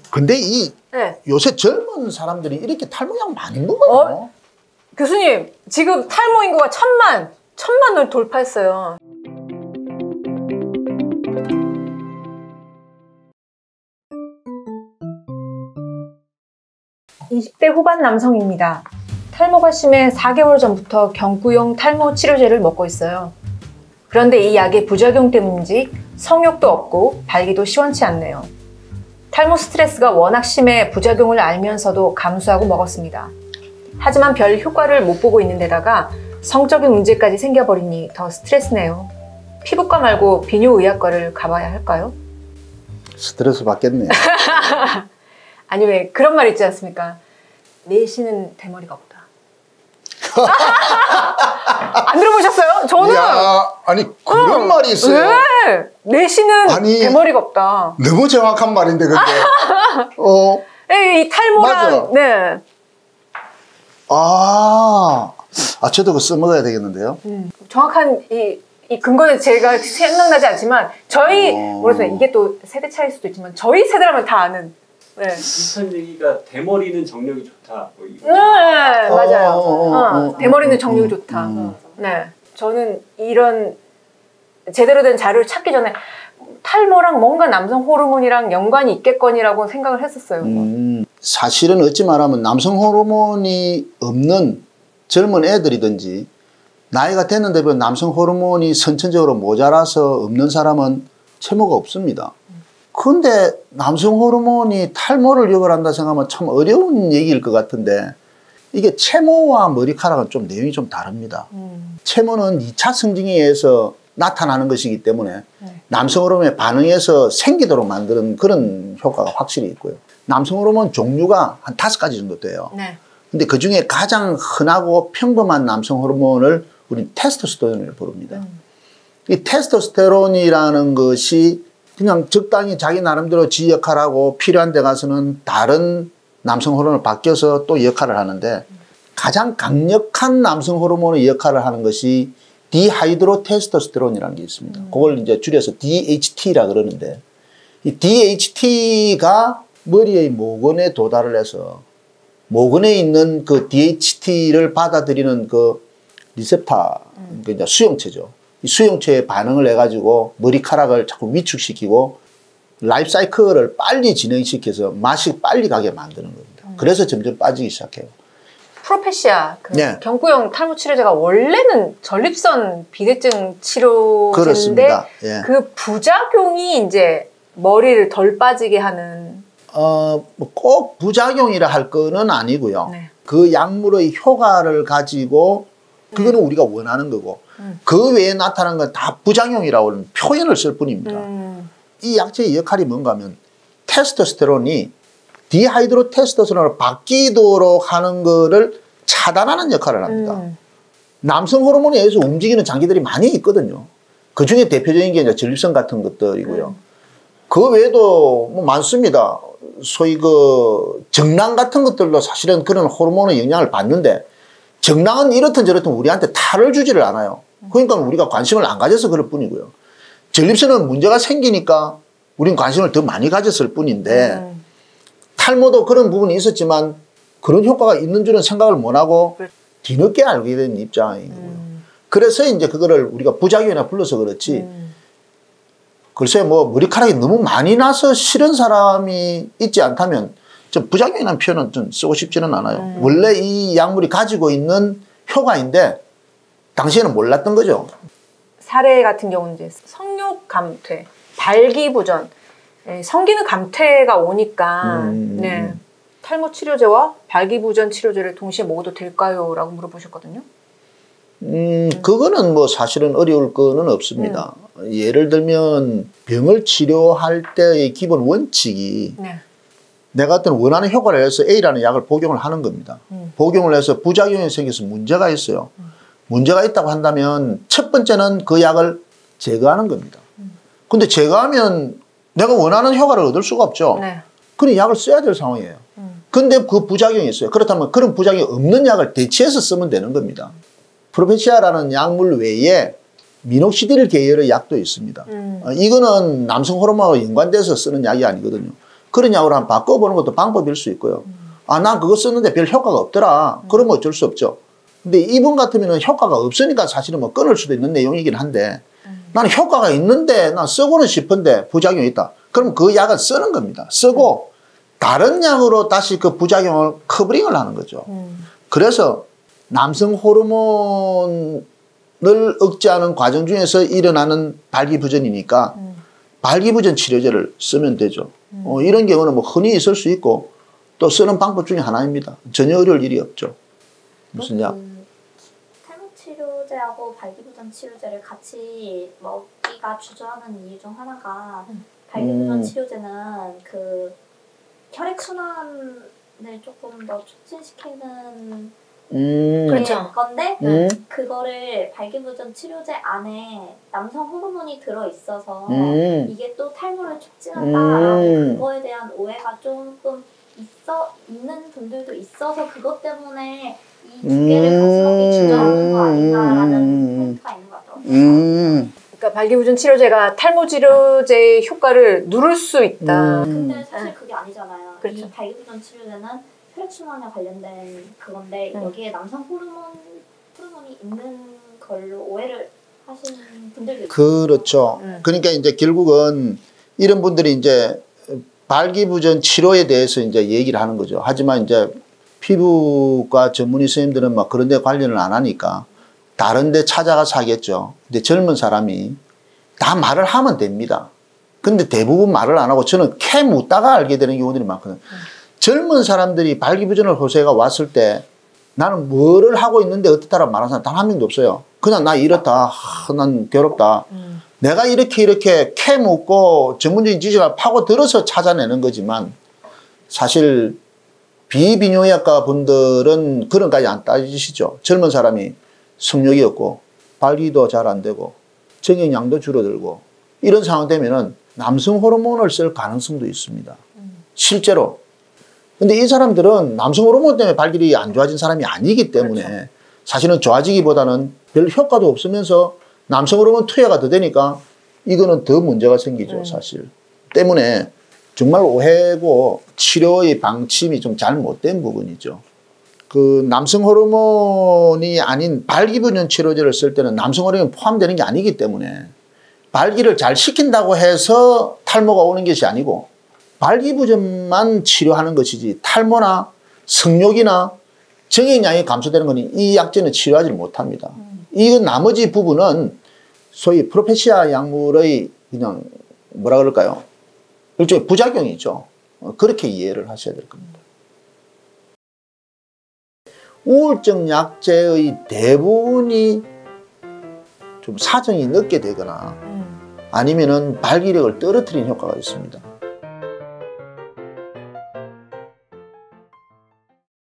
근데 네. 요새 젊은 사람들이 이렇게 탈모약 많이 먹어요. 교수님, 지금 탈모 인구가 1000만을 돌파했어요. 20대 후반 남성입니다. 탈모가 심해 4개월 전부터 경구용 탈모 치료제를 먹고 있어요. 그런데 이 약의 부작용 때문인지 성욕도 없고 발기도 시원치 않네요. 탈모 스트레스가 워낙 심해 부작용을 알면서도 감수하고 먹었습니다. 하지만 별 효과를 못 보고 있는 데다가 성적인 문제까지 생겨버리니 더 스트레스네요. 피부과 말고 비뇨의학과를 가봐야 할까요? 스트레스 받겠네. 아니 왜 그런 말 있지 않습니까? 내시는 대머리가 없다. 안 들어보셨어요? 저는 아니 그런 말이 있어요. 왜? 내시는 대머리가 없다. 너무 정확한 말인데 근데 이 탈모랑 맞아. 저도 그거 써먹어야 되겠는데요. 정확한 이 근거는 제가 생각나지 않지만 저희 모르겠어요. 이게 또 세대 차이일 수도 있지만 저희 세대라면 다 아는. 네. 비슷한 얘기가 대머리는 정력이 좋다. 뭐 이거. 네, 맞아요. 대머리는 정력이 좋다. 네, 저는 이런 제대로 된 자료를 찾기 전에 탈모랑 뭔가 남성 호르몬이랑 연관이 있겠거니라고 생각을 했었어요. 사실은 어찌 말하면 남성 호르몬이 없는 젊은 애들이든지 나이가 됐는데 남성 호르몬이 선천적으로 모자라서 없는 사람은 채모가 없습니다. 그런데 남성 호르몬이 탈모를 유발한다 생각하면 참 어려운 얘기일 것 같은데 이게 채모와 머리카락은 좀 내용이 좀 다릅니다. 채모는 2차 성징에 의해서 나타나는 것이기 때문에 남성 호르몬에 반응해서 생기도록 만드는 그런 효과가 확실히 있고요. 남성 호르몬 종류가 한 5가지 정도 돼요. 네. 근데 그 중에 가장 흔하고 평범한 남성 호르몬을 우리 테스토스테론이라고 부릅니다. 이 테스토스테론이라는 것이 그냥 적당히 자기 나름대로 지 역할하고 필요한 데 가서는 다른 남성 호르몬을 바뀌어서 또 역할을 하는데 가장 강력한 남성 호르몬의 역할을 하는 것이 디하이드로테스토스테론이라는 게 있습니다. 그걸 이제 줄여서 DHT라 그러는데 이 DHT가 머리의 모근에 도달을 해서 모근에 있는 그 DHT를 받아들이는 그 리셉터, 이제 수용체죠. 이 수용체에 반응을 해가지고 머리카락을 자꾸 위축시키고 라이프 사이클을 빨리 진행시켜서 맛이 빨리 가게 만드는 겁니다. 그래서 점점 빠지기 시작해요. 프로페시아, 네. 경구용 탈모 치료제가 원래는 전립선 비대증 치료제인데 그렇습니다. 예. 그 부작용이 이제 머리를 덜 빠지게 하는 꼭 부작용이라 할 거는 아니고요. 네. 그 약물의 효과를 가지고 그거는 우리가 원하는 거고 그 외에 나타나는 건 다 부작용이라고 하는 표현을 쓸 뿐입니다. 이 약제의 역할이 뭔가 하면 테스토스테론이 디하이드로 테스토스테론으로 바뀌도록 하는 거를 차단하는 역할을 합니다. 남성 호르몬에 의해서 움직이는 장기들이 많이 있거든요. 그 중에 대표적인 게 이제 전립선 같은 것들이고요. 그 외에도 뭐 많습니다. 소위 그 정랑 같은 것들도 사실은 그런 호르몬의 영향을 받는데 정랑은 이렇든 저렇든 우리한테 탈을 주지를 않아요. 그러니까 우리가 관심을 안 가져서 그럴 뿐이고요. 전립선은 문제가 생기니까 우린 관심을 더 많이 가졌을 뿐인데 탈모도 그런 부분이 있었지만 그런 효과가 있는 줄은 생각을 못하고 뒤늦게 알게 된 입장이고요. 그래서 이제 그거를 우리가 부작용이라 불러서 그렇지 글쎄 뭐 머리카락이 너무 많이 나서 싫은 사람이 있지 않다면 좀 부작용이라는 표현은 좀 쓰고 싶지는 않아요. 원래 이 약물이 가지고 있는 효과인데 당시에는 몰랐던 거죠. 사례 같은 경우는 이제 성욕 감퇴, 발기부전, 성기능 감퇴가 오니까 네, 탈모 치료제와 발기부전 치료제를 동시에 먹어도 될까요? 라고 물어보셨거든요. 그거는 뭐 사실은 어려울 거는 없습니다. 예를 들면 병을 치료할 때의 기본 원칙이 내가 어떤 원하는 효과를 해서 A라는 약을 복용을 하는 겁니다. 복용을 해서 부작용이 생겨서 문제가 있어요. 문제가 있다고 한다면 첫 번째는 그 약을 제거하는 겁니다. 근데 제거하면 내가 원하는 효과를 얻을 수가 없죠. 그럼 약을 써야 될 상황이에요. 근데 그 부작용이 있어요. 그렇다면 그런 부작용이 없는 약을 대체해서 쓰면 되는 겁니다. 프로페시아라는 약물 외에 미녹시딜 계열의 약도 있습니다. 이거는 남성 호르몬하고 연관돼서 쓰는 약이 아니거든요. 그런 약으로 한번 바꿔보는 것도 방법일 수 있고요. 아, 난 그거 썼는데 별 효과가 없더라. 그러면 어쩔 수 없죠. 근데 이분 같으면 효과가 없으니까 사실은 뭐 끊을 수도 있는 내용이긴 한데 나는 효과가 있는데 난 쓰고는 싶은데 부작용이 있다. 그럼 그 약을 쓰는 겁니다. 쓰고 다른 약으로 다시 그 부작용을 커버링을 하는 거죠. 그래서 남성 호르몬을 억제하는 과정 중에서 일어나는 발기부전이니까 발기부전 치료제를 쓰면 되죠. 이런 경우는 뭐 흔히 있을 수 있고 또 쓰는 방법 중에 하나입니다. 전혀 어려울 일이 없죠. 무슨 약? 탈모 치료제하고 발기부전 치료제를 같이 먹기가 주저하는 이유 중 하나가 발기부전 치료제는 그 혈액순환을 조금 더 촉진시키는 그렇죠. 건데 그거를 발기부전 치료제 안에 남성 호르몬이 들어있어서 이게 또 탈모를 촉진한다라고 그거에 대한 오해가 조금 있는 분들도 있어서 그것 때문에 이 두 개를 같이 먹기 주저하는 거 아닌가라는 포인트가 있는 것 같더라고요. 그러니까 발기부전 치료제가 탈모 치료제의 효과를 누를 수 있다. 근데 사실 그게 아니잖아요. 그렇죠. 이 발기부전 치료제는 혈액순환에 관련된 그건데 여기에 남성 호르몬이 있는 걸로 오해를 하시는 분들도 있어요. 그렇죠. 그러니까 이제 결국은 이런 분들이 이제 발기부전 치료에 대해서 이제 얘기를 하는 거죠. 하지만 이제 피부과 전문의 선생님들은 막 그런 데 관련을 안 하니까 다른 데 찾아가서 하겠죠. 근데 젊은 사람이 다 말을 하면 됩니다. 근데 대부분 말을 안 하고 저는 캐 묻다가 알게 되는 경우들이 많거든요. 젊은 사람들이 발기부전을 호소해가 왔을 때 나는 뭐를 하고 있는데 어떻다라고 말하는 사람 단 한 명도 없어요. 그냥 나 이렇다. 난 괴롭다. 내가 이렇게 캐 묻고 전문적인 지식을 파고 들어서 찾아내는 거지만 사실 비비뇨기과 분들은 그런 까지 안 따지시죠. 젊은 사람이 성욕이 없고 발기도 잘 안 되고 정액량도 줄어들고 이런 상황 되면은 남성 호르몬을 쓸 가능성도 있습니다. 실제로. 근데 이 사람들은 남성 호르몬 때문에 발길이 안 좋아진 사람이 아니기 때문에 그렇죠. 사실은 좋아지기보다는 별 효과도 없으면서 남성 호르몬 투여가 더 되니까 이거는 더 문제가 생기죠, 사실. 때문에 정말 오해고 치료의 방침이 좀 잘못된 부분이죠. 그 남성 호르몬이 아닌 발기부전 치료제를 쓸 때는 남성 호르몬이 포함되는 게 아니기 때문에 발기를 잘 시킨다고 해서 탈모가 오는 것이 아니고 발기부전만 치료하는 것이지 탈모나 성욕이나 정액량이 감소되는 거니 이 약제는 치료하지 못합니다. 이 나머지 부분은 소위 프로페시아 약물의 그냥 뭐라 그럴까요? 일종의 부작용이죠. 그렇게 이해를 하셔야 될 겁니다. 우울증 약제의 대부분이 좀 사정이 늦게 되거나 아니면은 발기력을 떨어뜨리는 효과가 있습니다.